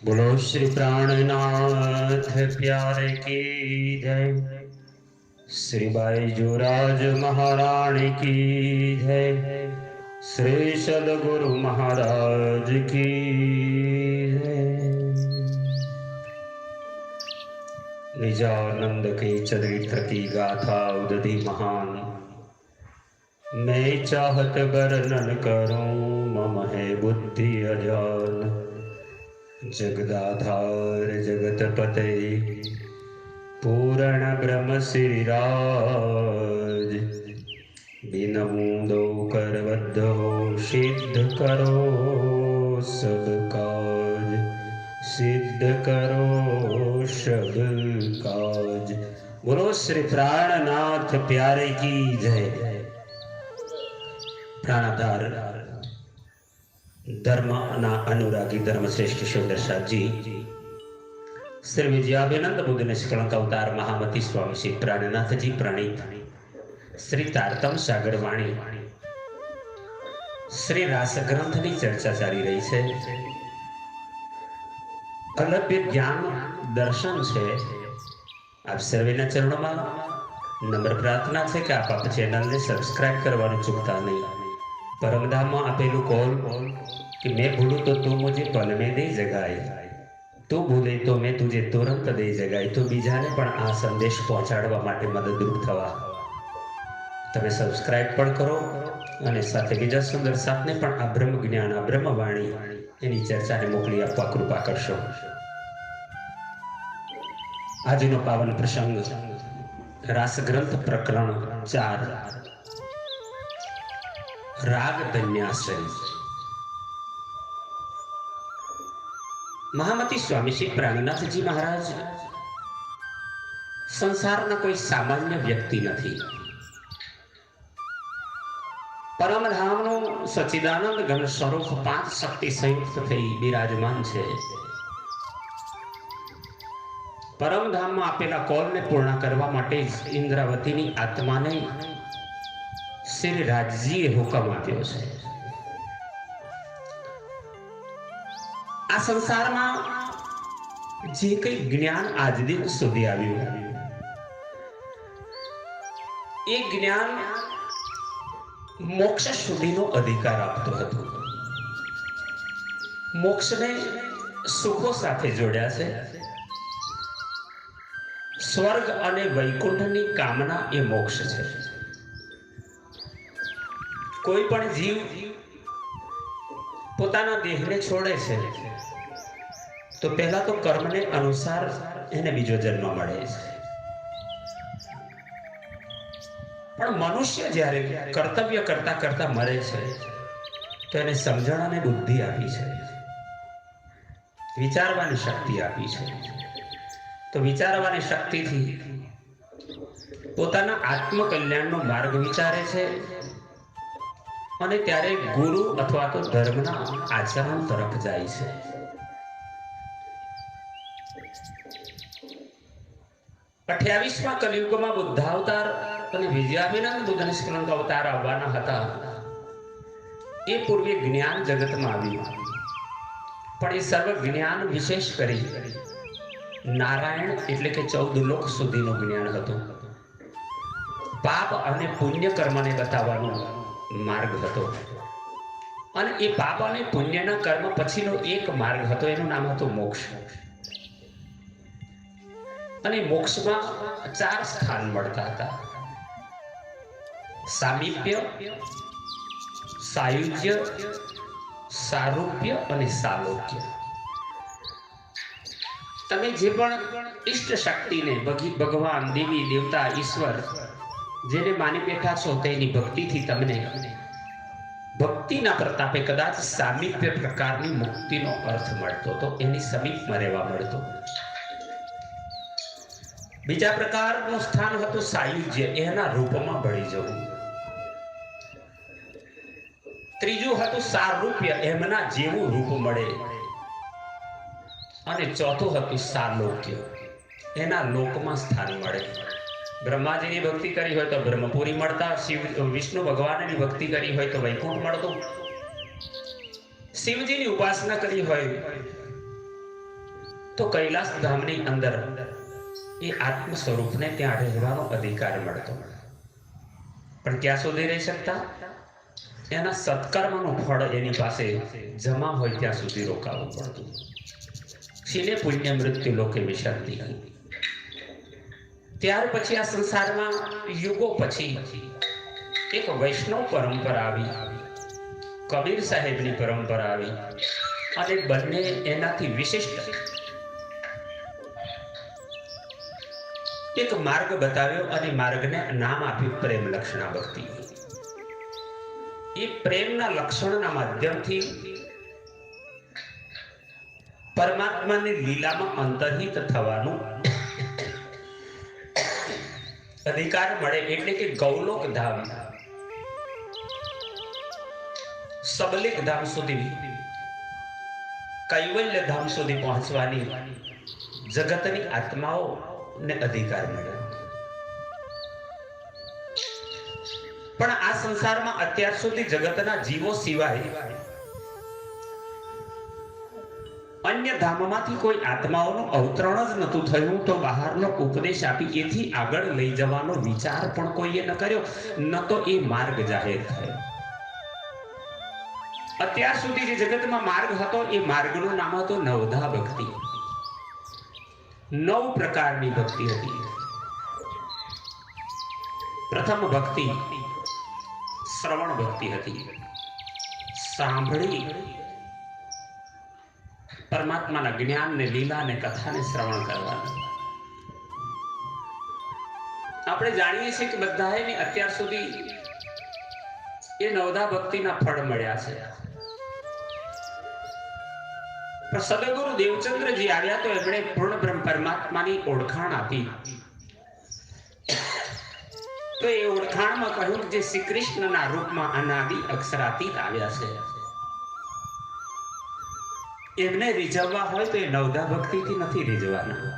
बोलो श्री प्राणनाथ प्यारे की जय। श्री बाईजूराज महारानी की जय। श्री सदगुरु महाराज की जय। निजानंद के चरित्र की गाथा उदधि महान, मैं चाहत वर्णन करूं मम है बुद्धि अजान। जगदाधार जगतपते पूर्ण ब्रह्म श्रीराज, बिनमूदो करबद्धो सिद्ध करो सब काज, सिद्ध करो सब काज। बोलो श्री प्राणनाथ प्यारे की जय। प्राणाधार धर्म अनुरागी धर्मश्रेष्ठ शिवदर साहब जी, श्री विजयाभिनंद बुद्ध निष्कलंक अवतार महामती स्वामी श्री प्राणनाथ जी प्रणीत श्री तारतम सागर वाणी श्री रास ग्रंथ की चर्चा चाली रही है। अलभ्य ज्ञान दर्शन है। आप सर्वेना चरणों में नम्र प्रार्थना है कि आप चैनल ने सब्सक्राइब करवानुं चूकता नहीं। परमधाम में आपेलू कॉल कि मैं भूलूं तो तू मुझे पल में दे जगाए, तू भूले तो मैं तुझे तुरंत दे जगाए। तो बीजाने पण आ संदेश पहोंचाडवा माटे मददरूप थवा तमे सब्सक्राइब पण करो અને સાથે બીજા સુંદર સાથને પણ આ બ્રહ્મ જ્ઞાન આ બ્રહ્મવાણી એની ચર્ચાને મોકલી આપવા કૃપા કરશો। આજનો પાવન પ્રસંગ રાસ ગ્રંથ પ્રકરણ 4 राग धन्याश्रय। महामती स्वामी श्री प्राणनाथ जी महाराज संसारना कोई सामान्य व्यक्ति नहीं। परमधामनु सच्चिदानंद घन स्वरूप 5 शक्ति संयुक्त थई विराजमान छे। परमधाम में आपेला कॉल ने पूर्ण करवा माटे इंद्रावतीनी आत्माने श्री राजजीए हुकम आप्यो छे। आ संसार में जे कई ज्ञान आज दिन सुधी आव्युं ए ज्ञान मोक्ष सुधीनो अधिकार आपतो हतो। मोक्ष ने सुखो साथे जोड्या छे। स्वर्ग अने वैकुंठनी कामना ए मोक्ष छे। कोई पण जीव पोताना देहने छोड़े छे तो पहला तो कर्म ने अनुसार एने बीजो जन्म मळे छे। पण मनुष्य ज्यारे कर्तव्य करता करता मरे छे तो एने समझण अने बुद्धि आपी छे, विचारवानी शक्ति आपी छे। तो विचारवानी शक्ति थी पोताना आत्मकल्याणनो मार्ग विचारे छे અને ત્યારે ગુરુ અથવા તો ધર્મના આચરણ તરફ જાય છે। अठावीसमा कलियुगમાં બુદ્ધાવતાર અને વિજયાભિનંદ બુદ્ધ નિષ્કલંક અવતાર આવવાના હતા। એ પૂર્વે જ્ઞાન જગતમાં આવ્યું, પણ એ સર્વ જ્ઞાન વિશેષ કરી નારાયણ એટલે કે 14 લોક સુધીનું જ્ઞાન હતું। પાપ અને પુણ્ય કર્મને બતાવવાનું मार्ग हतो अने ए पाप अने पुण्यना कर्म पछीनो एक मार्ग हतो, एनुं नाम हतो मोक्ष। अने मोक्षमां 4 स्थान मळता हता: सामीप्य, सायुज्य, सारूप्य अने सालोक्य। तमे जे पण इष्ट शक्तिने भगवान देवी देवता ईश्वर जेने मानी बैठा छो तेनी भक्ति थी तमने भक्ति ना प्रतापे कदाच सामीप्य प्रकारनी मुक्ति नो अर्थ मळतो तो एनी समीप में रहेवा मळतो। बीजा प्रकारनुं स्थान हतुं सायुज्य, एना रूपमां भળી जवुं। त्रीजुं हतुं सारूप्य, एमना जेवुं रूप मळे। अने चौथुं हतुं सालोक्य, एना लोकमां स्थान मळे। ब्रह्माजी की भक्ति करी हो तो ब्रह्मपुरी मळता, शिव विष्णु भगवान की भक्ति करी हो तो वैकुंठ मळतो, शिवजी की उपासना करी हो તો કૈલાસ ધામની અંદર એ આત્મ સ્વરૂપને ત્યાં રહેવાનો અધિકાર મળતો, પણ ક્યાં સુધી રહી શકતા? એના સત્કર્મનું ફળ એની પાસે જમા હોય ત્યાં સુધી રોકાવું પડતું. શીલે પુણ્ય મૃત્યુ લોકે વિશંતિ. ત્યાર પછી આ સંસારમાં યુગો પછી એક વૈષ્ણવ પરંપરા આવી, કબીર સાહેબની પરંપરા આવી, અને બંને એનાથી વિશિષ્ટ એક માર્ગ બતાવ્યો અને માર્ગને નામ આપ્યું પ્રેમ લક્ષણા ભક્તિ. એ પ્રેમના લક્ષણના માધ્યમથી પરમાત્માની લીલામાં અંતર્હિત થવાનું અધિકાર મળે. એટલે કે ગૌલોક ધામ, સબલિક ધામ સુધી, કૈવલ્ય ધામ સુધી પહોંચવાની જગતની આત્માઓને અધિકાર મળ્યો. પણ આ સંસારમાં અત્યાર સુધી જગતના જીવો સિવાય અન્ય ધામમાંથી કોઈ આત્માઓનું અવતરણ જ નતું થયું. તો બહારનો ઉપદેશ આપી એથી આગળ લઈ જવાનો વિચાર પણ કોઈએ ન કર્યો, ન તો એ માર્ગ જાહેર થયો. અત્યાર સુધી જે જગતમાં માર્ગ હતો એ માર્ગનું નામ હતું નવધા ભક્તિ. 9 પ્રકારની ભક્તિ હતી. પ્રથમ ભક્તિ શ્રવણ ભક્તિ હતી. સાંભળી પરમાત્માના જ્ઞાનને, લીલાને, કથાને શ્રવણ કરવાનું. આપણે જાણીએ છીએ કે બધાને અત્યાર સુધી એ નવધા ભક્તિના ફળ મળ્યા છે. પણ સદગુરુ દેવચંદ્રજી આવ્યા તો એમણે પૂર્ણ બ્રહ્મ પરમાત્માની ઓળખાણ આપી. તો એ ઓળખાણમાં કહ્યું કે જે શ્રી કૃષ્ણના રૂપમાં અનાદિ અક્ષરાતીત આવ્યા છે, એમને રીઝવવા હોય તો એ નવધા ભક્તિથી નથી રીઝવાના.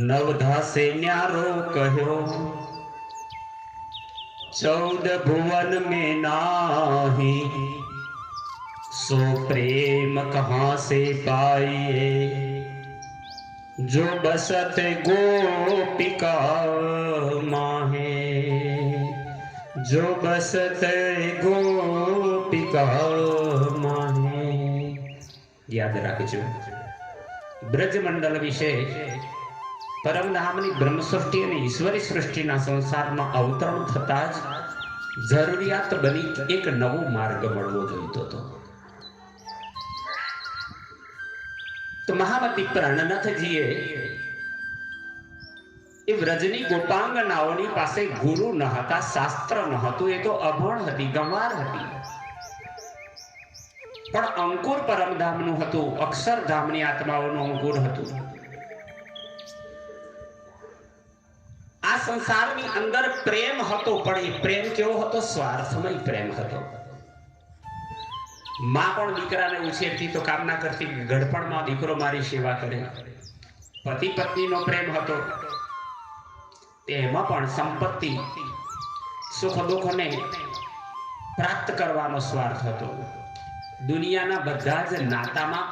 નવધા સે ન્યારો કહ્યો 14 भुवन में नाही, सो प्रेम कहाँ से पाइए, जो बसत गोपिका माहे, जो बसत गोपिका माहे. યાદ રાખજો, બ્રજમંડળ વિશે પરમધામની બ્રહ્મ સૃષ્ટિ અને ઈશ્વરી સૃષ્ટિના સંસારમાં અવતરણ થતા જ જરૂરિયાત બની એક નવો માર્ગ મળવો જોઈતો હતો. તો મહામતી પ્રાણનાથજીએ એ વ્રજની ગોપાંગનાઓની પાસે ગુરુ ન હતા, શાસ્ત્ર ન હતું, એ તો અભણ હતી, ગંવાર હતી. પણ અંકુર પરમધામનું હતું, અક્ષરધામની આત્માઓનું અંકુર હતું. આ સંસારની અંદર પ્રેમ હતો, પણ એ પ્રેમ કેવો હતો? સ્વાર્થમય પ્રેમ હતો. માં પણ દીકરાને ઉછેરતી તો કામના કરતી ગઢપણમાં દીકરો મારી સેવા કરે. પતિ પત્નીનો પ્રેમ હતો, એમાં પણ સંપત્તિ, સુખ દુઃખને પ્રાપ્ત કરવાનો સ્વાર્થ હતો. દુનિયાના બધા જ નાતામાં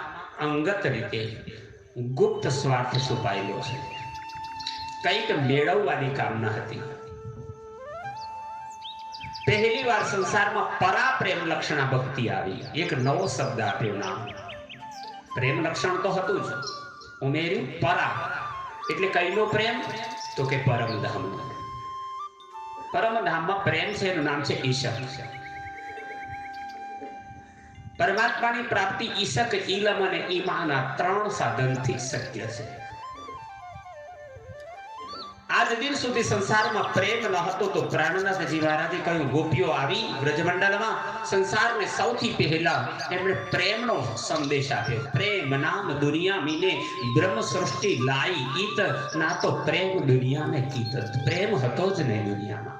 અંગત રીતે ગુપ્ત સ્વાર્થ છુપાયેલો છે. કંઈક મેળવવાની કામના હતી. પહેલી વાર સંસારમાં પરા પ્રેમ લક્ષણા ભક્તિ આવી. એક નવો શબ્દ આપ્યો, નામ. પ્રેમ લક્ષણ તો હતું જ, ઉમેર્યું પરા. એટલે કઈનો પ્રેમ? તો કે પરમધામ. પરમધામમાં પ્રેમ છે, એનું નામ છે ઈશક. પરમાત્માની પ્રાપ્તિ ઈશક, ઈલમ અને ઈમાના 3 સાધનથી શક્ય છે. આજ દિન સુધી સંસારમાં પ્રેમ ન હતો. તો પ્રાણનાથજી મહારાજે કહ્યું, ગોપીઓ આવી બ્રજમંડળમાં, સંસારને સૌથી પહેલા એમણે પ્રેમનો સંદેશ આપ્યો. પ્રેમ નામ દુનિયા મીને બ્રહ્મ સૃષ્ટિ લાઈ, ઈત ના તો પ્રેમ દુનિયાને કીત. પ્રેમ હતો જ નહીં દુનિયામાં.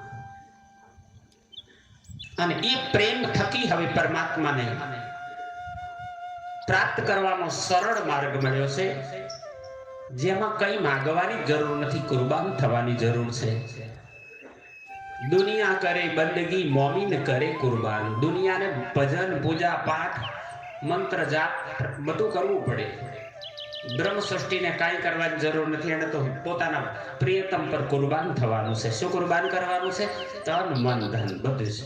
અને એ પ્રેમ થકી હવે પરમાત્માને પ્રાપ્ત કરવાનો સરળ માર્ગ મળ્યો છે, જેમાં કઈ માંગવાની જરૂર નથી, કુરબાન થવાની જરૂર છે. દુનિયા કરે બંદગી, મોમીન કરે કુરબાન. દુનિયાને ભજન પૂજા પાઠ મંત્ર જાપ બધું કરવું પડે. બ્રહ્મ સૃષ્ટિને કાંઈ કરવાની જરૂર નથી. એને તો પોતાના પ્રિયતમ પર કુરબાન થવાનું છે. શું કુરબાન કરવાનું છે? તન મન ધન બધું છે.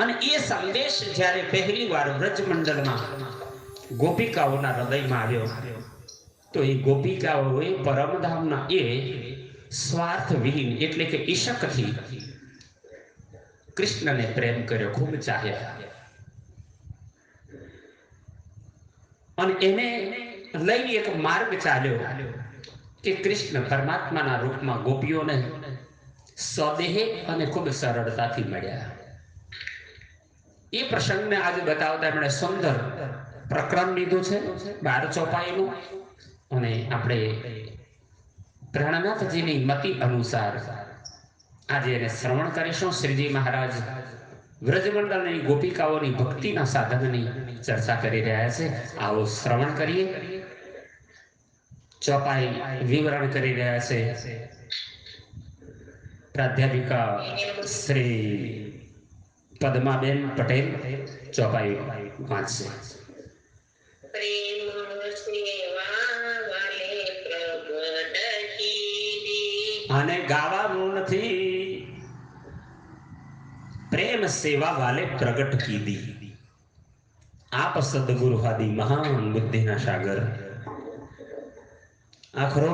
અને એ સંદેશ જ્યારે પહેલી વાર વ્રજમંડળમાં ગોપિકાઓના હૃદયમાં આવ્યો તો એ ગોપિકાઓએ પરમધામના એ સ્વાર્થવિહીન એટલે કે ઈશકથી કૃષ્ણને પ્રેમ કર્યો, ખૂબ ચાહ્યા. અને એને લઈને એક માર્ગ ચાલ્યો કે કૃષ્ણ પરમાત્માના રૂપમાં ગોપીઓને સ્વદેહે અને ખૂબ સરળતાથી મળ્યા. એ પ્રસંગને આજે બતાવતા એમણે સુંદર પ્રકરણ લીધું છે 12 ચોપાઈનું. અને આપણે પ્રાણનાથજીની મતિ અનુસાર આજે એને શ્રવણ કરીશું. શ્રીજી મહારાજ વ્રજમંડળની ગોપિકાઓની ભક્તિના સાધનની ચર્ચા કરી રહ્યા છે. આવો શ્રવણ કરીએ. ચોપાઈ વિવરણ કરી રહ્યા છે પ્રાધ્યાપિકા શ્રી પદ્માબેન પટેલ. ચોપાઈ વાંચશે. અને ગાવાનું નથી. પ્રેમ સેવા વાલે પ્રગટ કીધી. આપ સદગુરુ આદિ મહાન બુદ્ધિના સાગર આખરો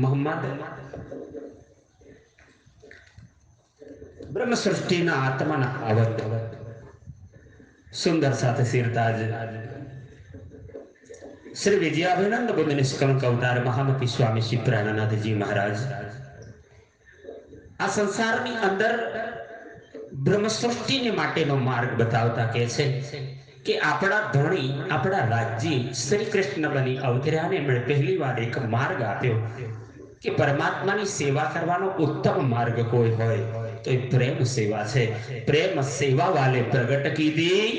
મોહમ્મદ બ્રહ્મ સૃષ્ટિના આત્માના આવત સુંદર સાથે સિરતાજ શ્રી વિજયાભિનંદ બુદ્ધ નિષ્કલંક અવતાર મહામતી સ્વામી શ્રી પ્રાણનાથજી મહારાજ આ સંસારની અંદર બ્રહ્મ સૃષ્ટિને માટેનો માર્ગ બતાવતા કહે છે કે આપણા ધણી આપણા રાજ્ય શ્રી કૃષ્ણ બની અવતર્યાને એમણે પહેલી વાર એક માર્ગ આપ્યો કે પરમાત્માની સેવા કરવાનો ઉત્તમ માર્ગ કોઈ હોય તો એ પ્રેમ સેવા છે. પ્રેમ સેવા વાલે પ્રગટ કીધી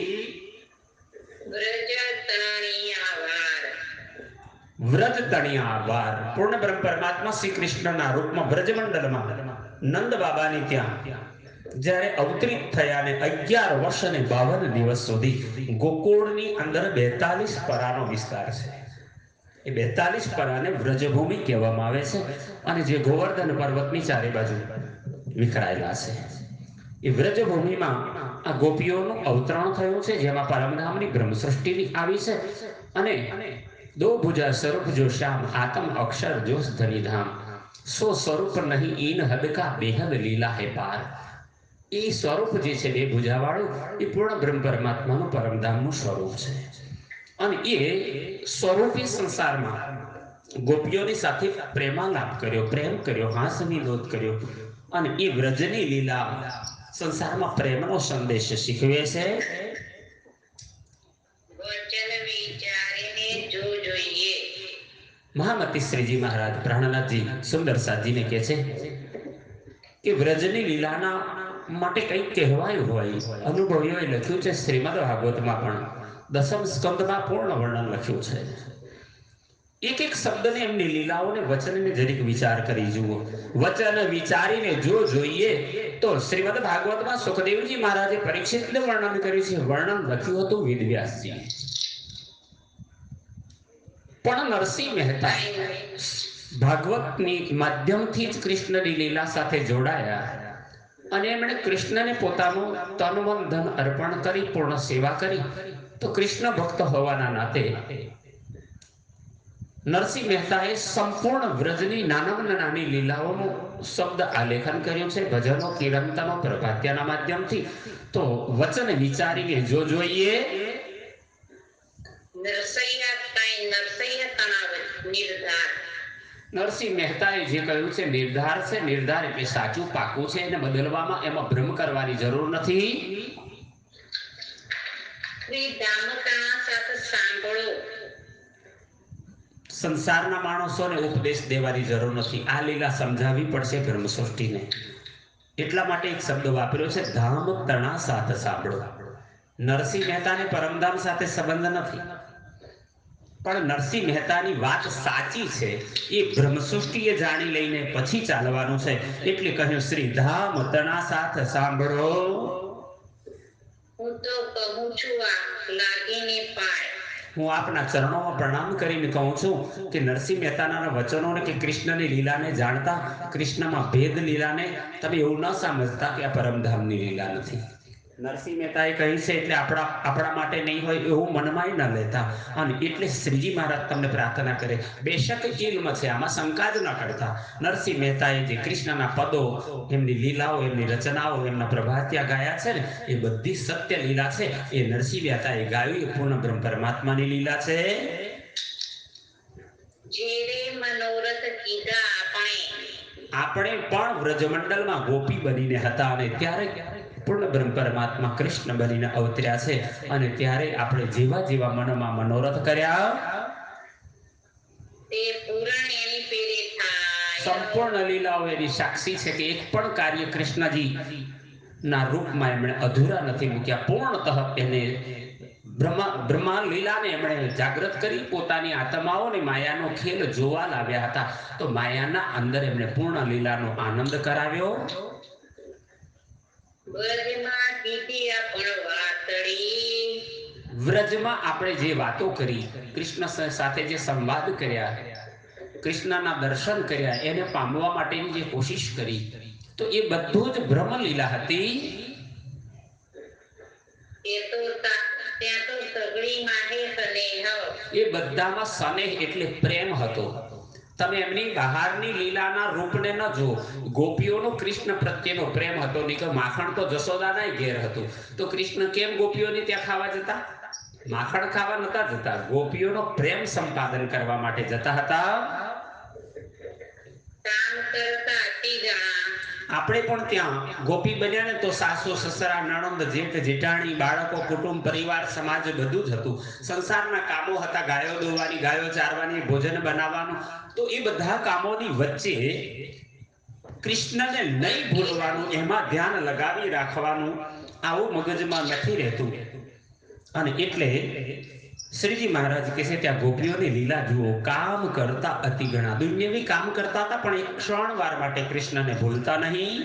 વ્રજ તણિયા વાર. પૂર્ણ બ્રહ્મ પરમાત્મા શ્રી કૃષ્ણના રૂપમાં બ્રજમંડળમાં નંદ બાબાની ત્યાં જ્યારે અવતરિત થયા ને 11 વર્ષ અને 52 દિવસ સુધી ગોકુળની અંદર 42 પરાનો વિસ્તાર છે. એ 42 પરાને વ્રજભૂમિ કહેવામાં આવે છે. અને જે ગોવર્ધન પર્વતની ચારે બાજુ વિખરાયેલા છે એ વ્રજભૂમિમાં આ ગોપીઓનું અવતરણ થયું છે, જેમાં પરમધામની બ્રહ્મ સૃષ્ટિની આવી છે. અને દો ભુજા સ્વરૂપ જો શ્યામ આત્મ અક્ષર જોશ ધની ધામ સો સ્વરૂપ નહીં ઈન હદ કા બેહદ લીલા હે પાર. એ સ્વરૂપ જે છે બે ભુજાવાળું એ પૂર્ણ બ્રહ્મ પરમાત્માનું પરમધામનું સ્વરૂપ છે. અને એ સ્વરૂપી સંસારમાં ગોપીઓની સાથે પ્રેમાલાપ કર્યો, પ્રેમ કર્યો, હાસ વિનોદ કર્યો. અને એ વ્રજની લીલા સંસારમાં પ્રેમનો સંદેશ શીખવે છે. મહામતી શ્રીજી મહારાજ પ્રાણનાથજી સુંદર સાધીને કહે છે કે વ્રજની લીલાના માટે કંઈક કહેવાયું હોય. અનુભવીઓએ લખ્યું છે શ્રીમદ ભાગવતમાં પણ 10મ સ્કંદમાં પૂર્ણ વર્ણન લખ્યું છે. એક એક શબ્દને એમની લીલાઓને વચનને જરીક વિચાર કરી જુઓ. વચન વિચારીને જો જોઈએ તો શ્રીમદ ભાગવતમાં સુખદેવજી મહારાજે પરીક્ષિતને વર્ણન કર્યું છે. વર્ણન લખ્યું હતું વેદવ્યાસજી. પણ નરસિંહ મહેતા ભાગવતની માધ્યમથી જ કૃષ્ણની લીલા સાથે જોડાયા અને એમણે કૃષ્ણને પોતાનું તન મન ધન અર્પણ કરી પૂર્ણ સેવા કરી. તો કૃષ્ણ ભક્ત હોવાના નાતે નરસિંહ મહેતાએ સંપૂર્ણ વ્રજની નાનામાં નાની લીલાઓનું શબ્દ આલેખન કર્યું છે ભજનો, કીર્તનો, પ્રભાત્યાના માધ્યમથી. તો વચન વિચારીને જો જોઈએ નરસિંહ મહેતાએ જે કહ્યું છે નિર્ધાર છે. નિર્ધાર એટલે સાચું, પાકું છે. એને બદલવામાં એમાં ભ્રમ કરવાની જરૂર નથી. સંસારના માણસોને ઉપદેશ દેવાની જરૂર નથી. આ લીલા સમજાવવી પડશે બ્રહ્મ સૃષ્ટિને. એટલા માટે એક શબ્દ વાપર્યો છે ધામ તણા સાથ સાંભળો. નરસિંહ મહેતાને પરમધામ સાથે સંબંધ નથી, પણ નરસિંહ મહેતાની વાત સાચી છે એ બ્રહ્મ સૃષ્ટિએ જાણી લઈને પછી ચાલવાનું છે. એટલે કહ્યું શ્રી ધામ તણા સાથ સાંભળો. તો કહું છું આ લાગીને પાય. હું આપના ચરણોમાં પ્રણામ કરીને કહું છું કે નરસિંહ મહેતાના વચનોને કે કૃષ્ણની લીલાને જાણતા, કૃષ્ણમાં ભેદ લીલાને તમે એવું ન સમજતા કે આ પરમધામની લીલા નથી. નરસિંહ મહેતાએ કહી છે એટલે આપણા માટે નહીં હોય એવું મનમાં ન લેતા. અને એટલે શ્રીજી મહારાજ તમને પ્રાર્થના કરે, બેશક ઇલ્મ છે, આમાં શંકા જ ન કરતા. નરસિંહ મહેતાએ જે કૃષ્ણના પદો, એમની લીલાઓ, એમની રચનાઓ, એમના પ્રભાતિયા ગાયા છે ને, એ બધી સત્ય લીલા છે. એ નરસિંહ મહેતાએ ગાયું એ પૂર્ણ બ્રહ્મ પરમાત્માની લીલા છે. જેરે મનોરથ કીધા આપણે પણ વ્રજમંડળમાં ગોપી બનીને હતા અને ત્યારે પૂર્ણ બ્રહ્મ પરમાત્મા કૃષ્ણ બનીને અવતર્યા છે. અને ત્યારે આપણે જેવા જેવા મનમાં મનોરથ કર્યા તે પૂરણ એની પેરે થાય. સંપૂર્ણ લીલાઓ એની સાક્ષી છે કે એક પણ કાર્ય કૃષ્ણજી ના રૂપમાં એમણે અધૂરા નથી મૂક્યા. પૂર્ણતઃ એને બ્રહ્મા લીલાને એમણે જાગૃત કરી, પોતાની આત્માઓને માયાનો ખેલ જોવા લાવ્યા હતા. તો માયાના અંદર એમણે પૂર્ણ લીલાનો આનંદ કરાવ્યો. વ્રજમાં આપણે જે વાતો કરી, કૃષ્ણ સાથે જે સંવાદ કર્યા, કૃષ્ણના દર્શન કર્યા, એને પામવા માટેની જે કોશિશ કરી, તો એ બધું જ બ્રહ્મ લીલા હતી. એ બધામાં સ્નેહ એટલે પ્રેમ હતો. તમે એમની બહારની લીલાના રૂપને ન જો, ગોપીઓનો કૃષ્ણ પ્રત્યેનો પ્રેમ હતો. નહીં કે માખણ તો જશોદાના ઘેર હતું, તો કૃષ્ણ કેમ ગોપીઓને ત્યાં ખાવા જતા? માખણ ખાવા નતા જતા, ગોપીઓનો પ્રેમ સંપાદન કરવા માટે જતા હતા. આપણે પણ ત્યાં ગોપી બન્યા ને તો સાસુ, સસરા, નણંદ, જેઠ, જેઠાણી, બાળકો, કુટુંબ, પરિવાર, સમાજ બધું જ હતું. સંસારના કામો હતા, ગાયો દોવાની, ગાયો ચારવાની, ભોજન બનાવવાનું. તો એ બધા કામોની વચ્ચે કૃષ્ણને નહીં ભૂલવાનું, એમાં ધ્યાન લગાવી રાખવાનું, આવું મગજમાં નથી રહેતું. અને એટલે શ્રીજી મહારાજ કહે છે ત્યાં ગોપીઓની લીલા જુઓ, કામ કરતા અતિ ઘણા. દુનિયાવી કામ કરતા હતા પણ એક ક્ષણ વાર માટે કૃષ્ણને ભૂલતા નહીં.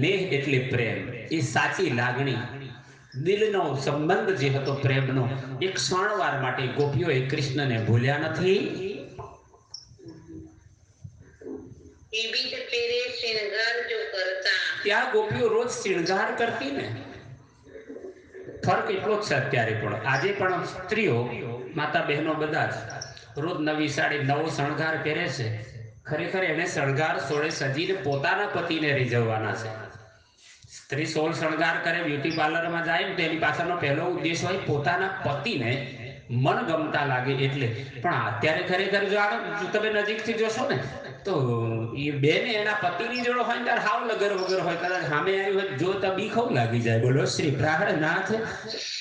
નેહ એટલે પ્રેમ, એ સાચી લાગણી, દિલનો સંબંધ જે હતો પ્રેમનો, એક ક્ષણ વાર માટે ગોપીઓએ કૃષ્ણને ભૂલ્યા નથી. ત્યાં ગોપીઓ રોજ શૃંગાર કરતી ને. ફરક એટલો જ છે અત્યારે પણ. આજે પણ સ્ત્રીઓ, માતા બહેનો બધા જ રોજ નવી સાડી, નવો શણગાર પહેરે છે. ખરેખર એને શણગાર સોળે સજીને પોતાના પતિને રીઝવવાના છે. સ્ત્રી સોળ શણગાર કરે, બ્યુટી પાર્લરમાં જાય તો એની પાછળનો પહેલો ઉદ્દેશ હોય પોતાના પતિને મન ગમતા લાગે એટલે. પણ અત્યારે ખરેખર જો તમે નજીકથી જોશો ને તો એ બેને એના પતિની જોડો હોય ત્યારે હાવ લગર વગર હોય, કદાચ સામે આવી હોય જો તો બીખવ લાગી જાય. બોલો શ્રી પ્રાહળનાથ.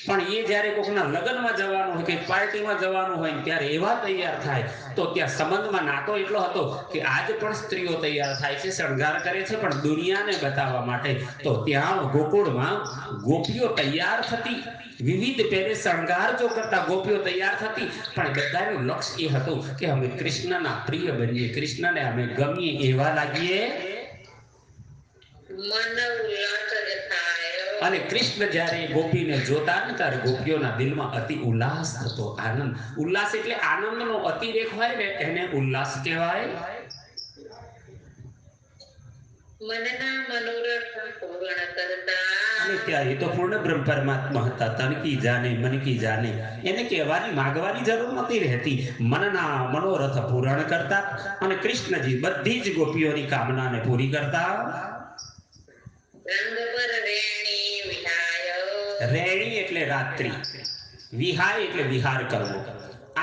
પણ એ જ્યારે કોકના લગ્નમાં જવાનું હોય કે પાર્ટીમાં જવાનું હોય ત્યારે એવા તૈયાર થાય, તો ત્યાં સંબંધમાં નાતો એટલો હતો કે આજ પણ સ્ત્રીઓ તૈયાર થાય છે, શણગાર કરે છે, પણ દુનિયાને બતાવવા માટે. તો ત્યાં ગોકુળમાં ગોપીઓ તૈયાર થતી, વિવિધ પહેરે શણગાર જો કરતા ગોપીઓ તૈયાર થતી, પણ બધાનું લક્ષ્ય એ હતું કે અમે કૃષ્ણના પ્રિય બનીએ, કૃષ્ણને અમે ગમીએ એવા લાગીએ. અને કૃષ્ણ જ્યારે ગોપીને જોતા ને ત્યારે ગોપીઓના દિલમાં અતિ ઉલ્લાસ થતો, આનંદ. ઉલ્લાસ એટલે આનંદનો અતિરેક હોય ને એને ઉલ્લાસ કહેવાય. અને ત્યાં એ તો પૂર્ણ બ્રહ્મ પરમાત્મા હતા. તનકી જાને મનકી જાને, એને કહેવાની માગવાની જરૂર નથી રહેતી. મનના મનોરથ પૂરણ કરતા અને કૃષ્ણજી બધી જ ગોપીઓની કામનાને પૂરી કરતા. રેણી એટલે રાત્રિ, વિહાય એટલે વિહાર કરવો.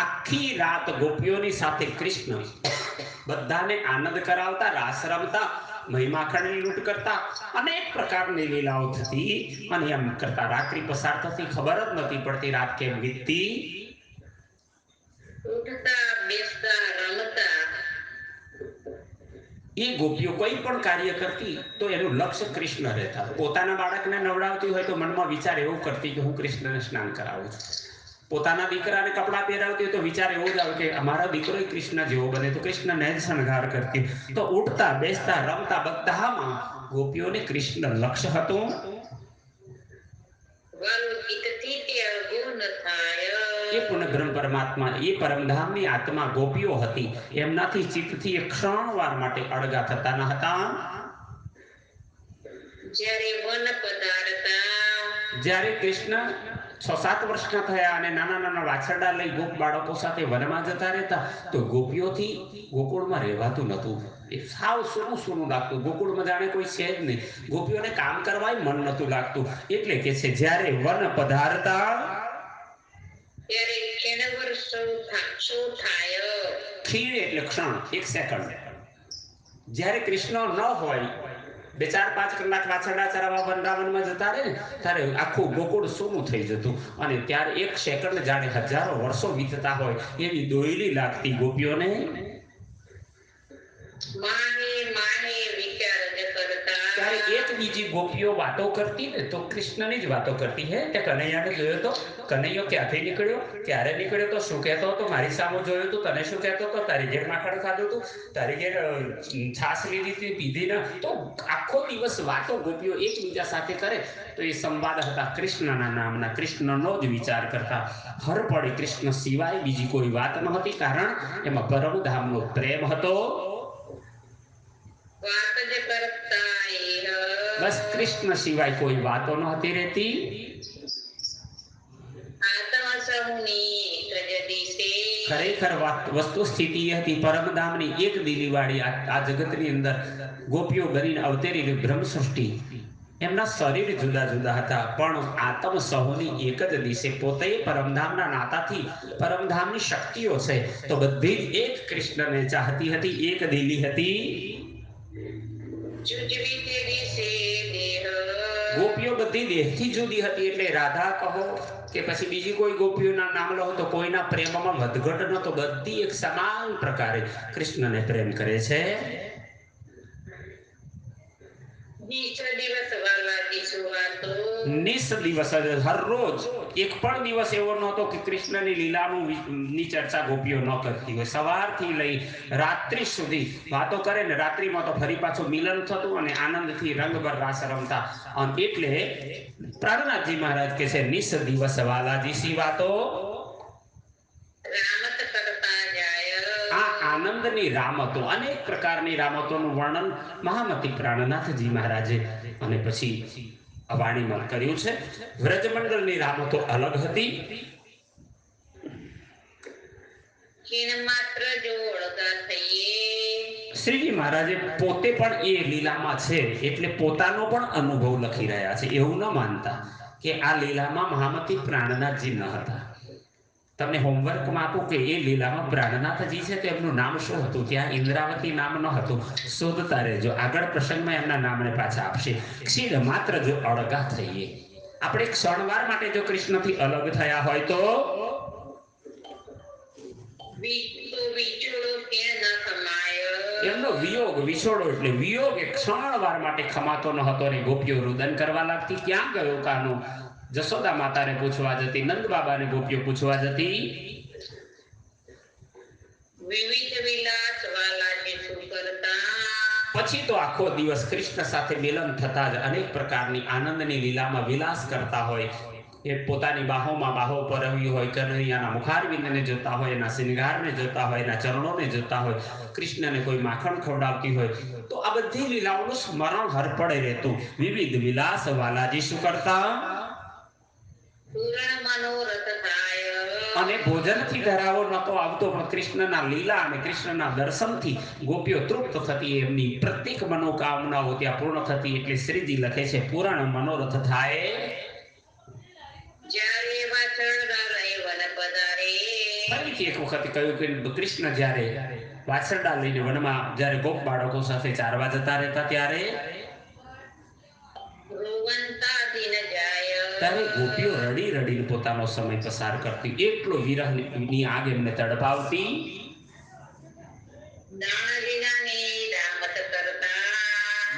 આખી રાત ગોપીઓની સાથે કૃષ્ણ બધાને આનંદ કરાવતા, રાસ રમતા, મહિમાખંડની લૂંટ કરતા, અનેક પ્રકારની લીલાઓ થતી. અને એમ કરતા રાત્રિ પસાર થતી, ખબર જ નથી પડતી રાત કેમ વીતતી. એ ગોપીઓ કોઈ પણ કાર્ય કરતી તો એનું લક્ષ્ય કૃષ્ણ રહેતા. પોતાના બાળકને નવડાવતી હોય તો મનમાં વિચાર એવો કરતી કે હું કૃષ્ણને સ્નાન કરાવું છું. પોતાના દીકરાને કપડાં પહેરાવતી હોય તો વિચાર એવો જ આવે કે અમારા દીકરો કૃષ્ણ જેવો બને, તો કૃષ્ણને જ શણગાર કરતી. તો ઉઠતા, બેસતા, રમતા બધામાં ગોપીઓને કૃષ્ણ લક્ષ્ય હતું. વરુચિતથી તે અગુણ થાય એ પૂર્ણ બ્રહ્મ પરમાત્મા, એ પરમધામની આત્મા ગોપીઓ હતી. એમનાથી ચિત્તથી એક ક્ષણવાર માટે અળગા થતા ન હતા. જ્યારે વન પધારતા જ્યારે કૃષ્ણ 6-7 વર્ષના થયા અને નાના નાના વાછરડા લઈ ગોપ બાળકો સાથે વનમાં જતા રહેતા, તો ગોપીઓથી ગોકુળમાં રહેવાતું નહોતું. એ સાવ સૂનું સૂનું લાગતું. ગોકુળમાં જાણે કોઈ છે જ નહીં. ગોપીઓને કામ કરવાય મન નહોતું લાગતું. એટલે કે છે જ્યારે વન પધારતા ત્યારે ક્ષણવર શું થાય ક્ષીણ એટલે ક્ષણ, 1 સેકન્ડ. જ્યારે કૃષ્ણ ન હોય, 2-4-5 કલાક વાછરડા ચરાવવા વૃંદાવનમાં જતા રહે ને, ત્યારે આખું ગોકુળ સૂનું થઈ જતું. અને ત્યારે 1 સેકન્ડ જાણે હજારો વર્ષો વીતતા હોય એવી દોયલી લાગતી ગોપીઓને. માહે માહે વિચાર કરતા ત્યારે એક બીજી ગોપીઓ વાતો કરતી ને તો કૃષ્ણની જ વાતો કરતી. હે તે કનૈયાને જોયો તો, કનૈયો ક્યાંથી નીકળ્યો, ક્યારે નીકળ્યો તો, શું કહેતો હતો, મારી સામે જોયો તો, તને શું કહેતો હતો, તારી ઘેર માખણ ખાધું હતું, તારી ઘેર છાશ લીધી હતી, પીધી ન. તો આખો દિવસ વાતો ગોપીઓ એકબીજા સાથે કરે. તો એ સંવાદ હતા કૃષ્ણના નામના. કૃષ્ણનો જ વિચાર કરતા. હર પડે કૃષ્ણ સિવાય બીજી કોઈ વાત નહોતી, કારણ એમાં પરમધામનો પ્રેમ હતો. વાત જ કરતા બસ કૃષ્ણ સિવાય કોઈ વાતો નહોતી રહેતી. આત્મ સમૂહની ગજદિશે ખરેખર વસ્તુ સ્થિતિ એ હતી પરમધામની એક દિલીવાળી આ જગતની અંદર ગોપીઓ બનીને અવતરેલી બ્રહ્મ સૃષ્ટિ. એમના શરીર જુદા જુદા હતા, પણ આત્મ સહુની એક જ દિશે. પોતે પરમધામના નાતાથી પરમધામની શક્તિઓ છે, તો બધી જ એક કૃષ્ણને ચાહતી હતી, એક દિલી હતી. જુજવી તે દિશે દેહ ગોપીઓ બધી દેહથી જુદી હતી. એટલે રાધા કહો કે પછી બીજી કોઈ ગોપીઓના નામ લો તો કોઈના પ્રેમમાં વધઘટ નહોતો. બધી એક સમાન પ્રકારે કૃષ્ણને પ્રેમ કરે છે. નિજ દિવસ વાલાથી સુવાતો નિસ દિવસ હરરોજ એક પણ દિવસ એવો નહોતો કે કૃષ્ણની લીલાની ચર્ચા ગોપીઓ ન કરતી હોય. સવારથી લઈ રાત્રિ સુધી વાતો કરે ને રાત્રિમાં તો ફરી પાછું મિલન થતું અને આનંદથી રંગભર રાસ રમતા. અને એટલે પ્રાણનાથજી મહારાજ કે છે નિસ દિવસ વાલાજી સી વાતો રામત કરતા જાય આ આનંદની રામતો, અનેક પ્રકારની રામતોનું વર્ણન મહામતી પ્રાણનાથજી મહારાજે અને પછી વાણીમાં કર્યું છે. વ્રજમંડળની રામતો અલગ હતી. કિન માત્ર જોડતા થઈએ શ્રીજી મહારાજે પોતે પણ એ લીલામાં છે, એટલે પોતાનો પણ અનુભવ લખી રહ્યા છે. એવું ન માનતા કે આ લીલામાં મહામતી પ્રાણનાથજી ન હતા. તમને હોમવર્કમાં આપું કે એ લીલામાં પ્રાણનાથજી છે તો એમનું નામ શું હતું? ત્યાં ઇન્દ્રાવતી નામ ન હતું. શોધતા રહેજો, આગળ પ્રસંગમાં એમના નામને પાછા આપશે. ક્ષીર માત્ર જો અળગા થઈએ, આપણે ક્ષણવાર માટે જો કૃષ્ણથી અલગ થયા હોય તો વિછોડો કે ન ખમાય એમનો વિયોગ, વિછોડો એટલે વિયોગ એક ક્ષણવાર માટે ખમાતો ન હતો. ને ગોપીઓ રુદન કરવા લાગતી. ક્યાં ગયો કાનો? જશોદા માતાને પૂછવા જતી, નંદ બાબાને ગોપીઓ પૂછવા જતી. વિવિધ વિલાસ વાલાજી શું કરતા પછી તો આખો દિવસ કૃષ્ણ સાથે મિલન થતા જ અનેક પ્રકારની આનંદની લીલામાં વિલાસ કરતા હોય. એ પોતાની બાહોમાં બાહો પરવી હોય, કનૈયાના મુખારવિંદને જોતા હોય, એના શૃંગારને જોતા હોય, એના ચરણોને જોતા હોય, કૃષ્ણને કોઈ માખણ ખવડાવતી હોય. તો આ બધી લીલાઓનું સ્મરણ હરપડે રહેતું. વિવિધ વિલાસ વાલાજી શું કરતા? પૂર્ણ મનોરથ થાય અને ભોજનથી ધરાવો નતો આવતો, પણ કૃષ્ણના લીલા અને કૃષ્ણના દર્શનથી ગોપીઓ તૃપ્ત થતી. એમની પ્રત્યેક મનોકામનાઓ ત્યાં પૂર્ણ થતી. એટલે શ્રીજી લખે છે પૂર્ણ મનોરથ થાય. જ્યારે વાછરડા લઈ વન પધારે ફરીથી એક વખત કહ્યું કે કૃષ્ણ જ્યારે વાછરડા લઈને વનમાં જ્યારે ગોપ બાળકો સાથે ચારવા જતા રહેતા ત્યારે રોવંતા દિન જાય ત્યારે ગોપીઓ રડી રડીને પોતાનો સમય પસાર કરતી. એટલો વિરહની આગ એમને તડપાવતી. દાણ લીલાની રામત કરતા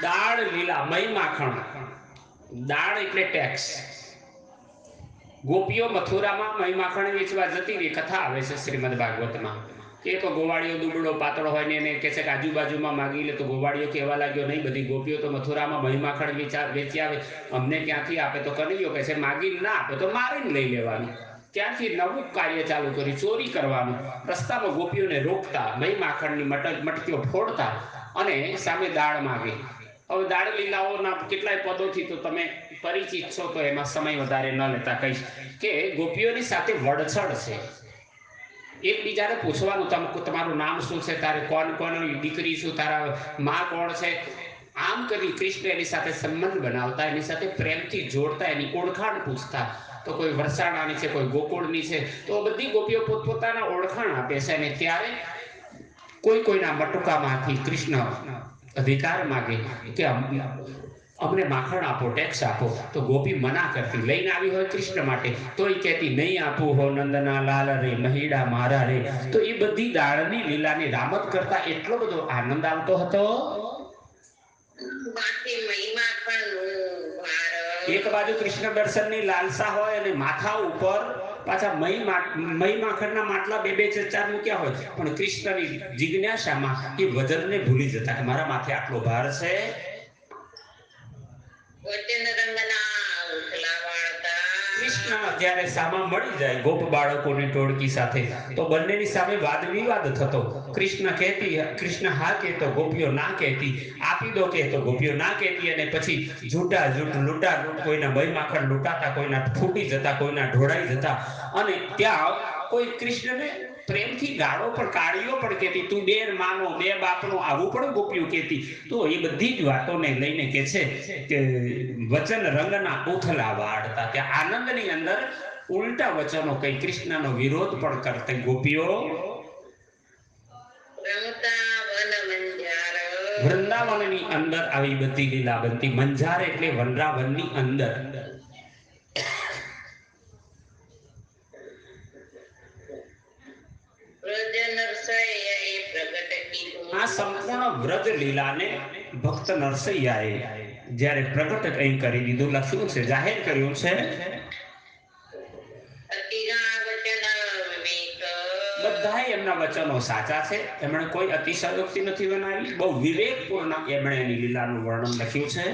દાળ લીલા, મય માખણ. દાળ એટલે ટેક્સ. ગોપીઓ મથુરામાં મય માખણ વેચવા જતી. એ કથા આવે છે શ્રીમદ ભાગવતમાં કે એક ગોવાળિયો દુબળો પાતળો હોય ને એને કહે છે કે આજુબાજુમાં માગી લે, તો ગોવાળિયો કહેવા લાગ્યો, નહીં, બધી ગોપીઓ તો મથુરામાં મહી માખણ વેચી આવે, અમને ક્યાંથી આપે? તો કનૈયો કહે છે માગીને ના આપે તો મારીને લઈ લેવાનું. ત્યાંથી નવું કાર્ય ચાલુ કર્યું, ચોરી કરવાનું. રસ્તામાં ગોપીઓને રોકતા, મહી માખણની મટકીઓ ફોડતા અને સામે દાળ માગે. હવે દાળ લીલાઓના કેટલાય પદોથી તો તમે પરિચિત છો, તો એમાં સમય વધારે ન લેતા કહીશ કે ગોપીઓની સાથે વડછડ છે. એકબીજાને પૂછવાનું, તમારું નામ શું છે, તારે કોની દીકરી શું, તારા માં કોણ છે, આમ કરી કૃષ્ણ એની સાથે સંબંધ બનાવતા, એની સાથે પ્રેમથી જોડતા, એની ઓળખાણ પૂછતા. તો કોઈ વરસાણાની છે, કોઈ ગોકુળની છે, તો બધી ગોપીઓ પોતપોતાના ઓળખાણ આપે છે. અને ત્યારે કોઈના મટુકામાંથી કૃષ્ણ અધિકાર માગે કે અમને માખણ આપો, ટેક્સ આપો, તો ગોપી મના કરતી. લઈને આવી હોય કૃષ્ણ માટે, તોય કહેતી નહીં આપું હો નંદના લાલ રે, મહીડા મારા રે. તો એ બધી દાળની લીલાની રામત કરતા એટલો બધો આનંદ આવતો હતો. એક બાજુ કૃષ્ણ દર્શનની લાલસા હોય અને માથા ઉપર પાછા મહી માખણના માટલા બે ચાર મૂક્યા હોય, પણ કૃષ્ણની જિજ્ઞાસામાં એ વજનને ભૂલી જતા કે મારા માથે આટલો ભાર છે. કૃષ્ણ જ્યારે સામા મળી જાય ગોપ બાળકોની ટોળકી સાથે, તો બંનેની સામે વાદ વિવાદ થતો. કૃષ્ણ હા કહેતો, ગોપીઓ ના કહેતી. આપી દો કહેતો, ગોપીઓ ના કહેતી. અને પછી જૂઠા જૂઠ લૂંટા લૂંટ, કોઈના મહી માખણ લૂંટાતા, કોઈના ફૂટી જતા, કોઈના ઢોળાઈ જતા. અને ત્યાં કોઈ કૃષ્ણને પ્રેમથી ગાળો પણ, કાળીઓ પણ કહેતી, તું બે માનો, બે બાપનો, આવું પણ ગોપીઓ કહેતી. તો એ બધી જ વાતોને લઈને કે છે કે વચન રંગના ઉથલા વાળતા. ત્યાં આનંદની અંદર ઉલટા વચનો કઈ, કૃષ્ણનો વિરોધ પણ કરતી ગોપીઓ. વૃંદાવનની અંદર આવી બધી લીલા બનતી. મંજાર એટલે વનરાવનની અંદર. આ સંપૂર્ણ વ્રજ લીલાને ભક્ત નરસૈયાએ જ્યારે પ્રગટ કઈ કરી દીધું, લખ્યું છે, જાહેર કર્યું છે. બધા એમના વચનો સાચા છે. એમણે કોઈ અતિશયોક્તિ નથી બનાવી. બહુ વિવેકપૂર્ણ એમણે એની લીલાનું વર્ણન લખ્યું છે.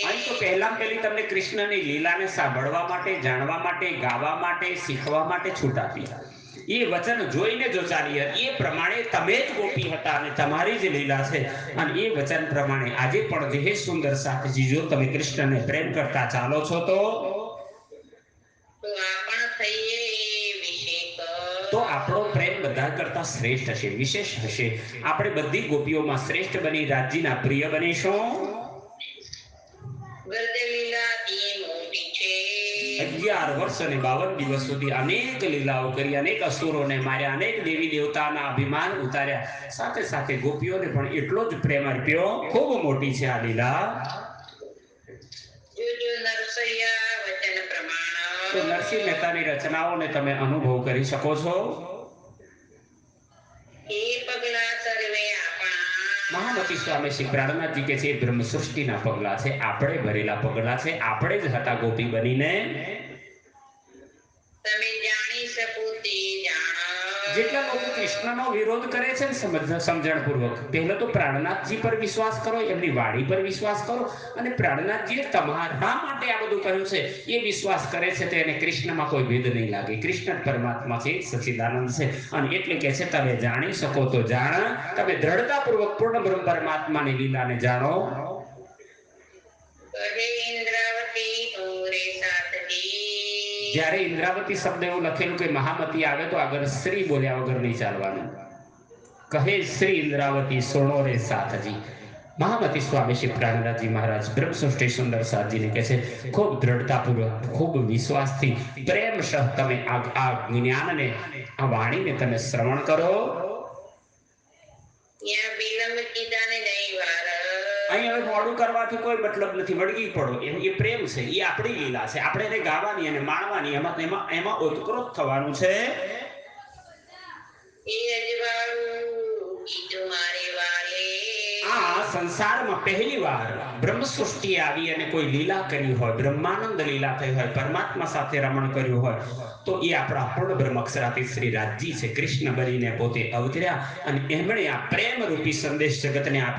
અહીં તો પહેલી તમને કૃષ્ણની લીલાને સાંભળવા માટે, જાણવા માટે, ગાવા માટે, શીખવા માટે છૂટ આપી. એ વચન જોઈને જો ચાલી, એ પ્રમાણે તમે જ ગોપી હતા અને તમારી જ લીલા છે. અને એ વચન પ્રમાણે આજે પણ દેહ સુંદર સાથજી, જો તમે કૃષ્ણને પ્રેમ કરતા ચાલો છો તો આપણો પ્રેમ બધા કરતા શ્રેષ્ઠ હશે, વિશેષ હશે. આપણે બધી ગોપીઓમાં શ્રેષ્ઠ બની રાજ્યના પ્રિય બનીશું. 11 વર્ષ અને 52 દિવસ સુધી અનેક લીલાઓ કરી, અનેક અસુરોને માર્યા, અનેક દેવી દેવતાના અભિમાન ઉતાર્યા. સાથે સાથે ગોપીઓને પણ એટલો જ પ્રેમ આપ્યો. ખૂબ મોટી છે આ લીલા. તો નરસિંહ મહેતાની રચનાઓને તમે અનુભવ કરી શકો છો. મહામતી સ્વામી શ્રી પ્રાણનાથજી કે છે, બ્રહ્મ સૃષ્ટિના પગલા છે, આપણે ભરેલા પગલા છે. આપણે જ હતા ગોપી બનીને. જેટલા લોકો કૃષ્ણનો વિરોધ કરે છે ને સમજણપૂર્વક, પહેલા તો પ્રાણનાથજી પર વિશ્વાસ કરો, એમની વાણી પર વિશ્વાસ કરો. અને પ્રાણનાથજીએ તમારા માટે આ બધું કહ્યું છે, એ વિશ્વાસ કરે છે તો એને કૃષ્ણમાં કોઈ ભેદ નહીં લાગે. કૃષ્ણ પરમાત્મા છે, સચ્ચિદાનંદ છે. અને એટલે કે છે, તમે જાણી શકો તો જાણ, તમે દ્રઢતાપૂર્વક પૂર્ણ બ્રહ્મ પરમાત્માની લીલાને જાણો. જ્યારે ઇન્દ્રાવતી શબ્દ એવું લખેલું કે મહામતી આવે તો આગળ શ્રી બોલ્યા વગર નહીં ચાલવાનું. કહે શ્રી ઇન્દ્રાવતી સોણો રે સાથજી. મહામતી સ્વામી શ્રી પ્રાણનાથજી મહારાજ બ્રહ્મસૃષ્ટિ સુંદર સાધજીને કહે છે, ખૂબ દ્રઢતાપૂર્વક, ખૂબ વિશ્વાસથી, પ્રેમસહ તમે આ જ્ઞાનને, આ વાણીને તમે શ્રવણ કરો. અહીં હવે મોડું કરવાથી કોઈ મતલબ નથી. વળગી પડો. એ પ્રેમ છે, એ આપણી લીલા છે. આપણે એને ગાવાની અને માણવાની, એમાં ઓતપ્રોત થવાનું છે. આ સંસારમાં પહેલીવાર બ્રહ્મ સૃષ્ટિ આવી અને કોઈ લીલા કરી હોય, બ્રહ્માનંદ લીલા થઈ હોય, પરમાત્મા સાથે રમણ કર્યું હોય, તો એ આપણા પૂર્ણ બ્રહ્મ અક્ષરાતી શ્રી રાજજી છે. કૃષ્ણ બનીને પોતે અવતર્યા અને એમણે આ પ્રેમ રૂપી સંદેશ જગતને આપ્યો.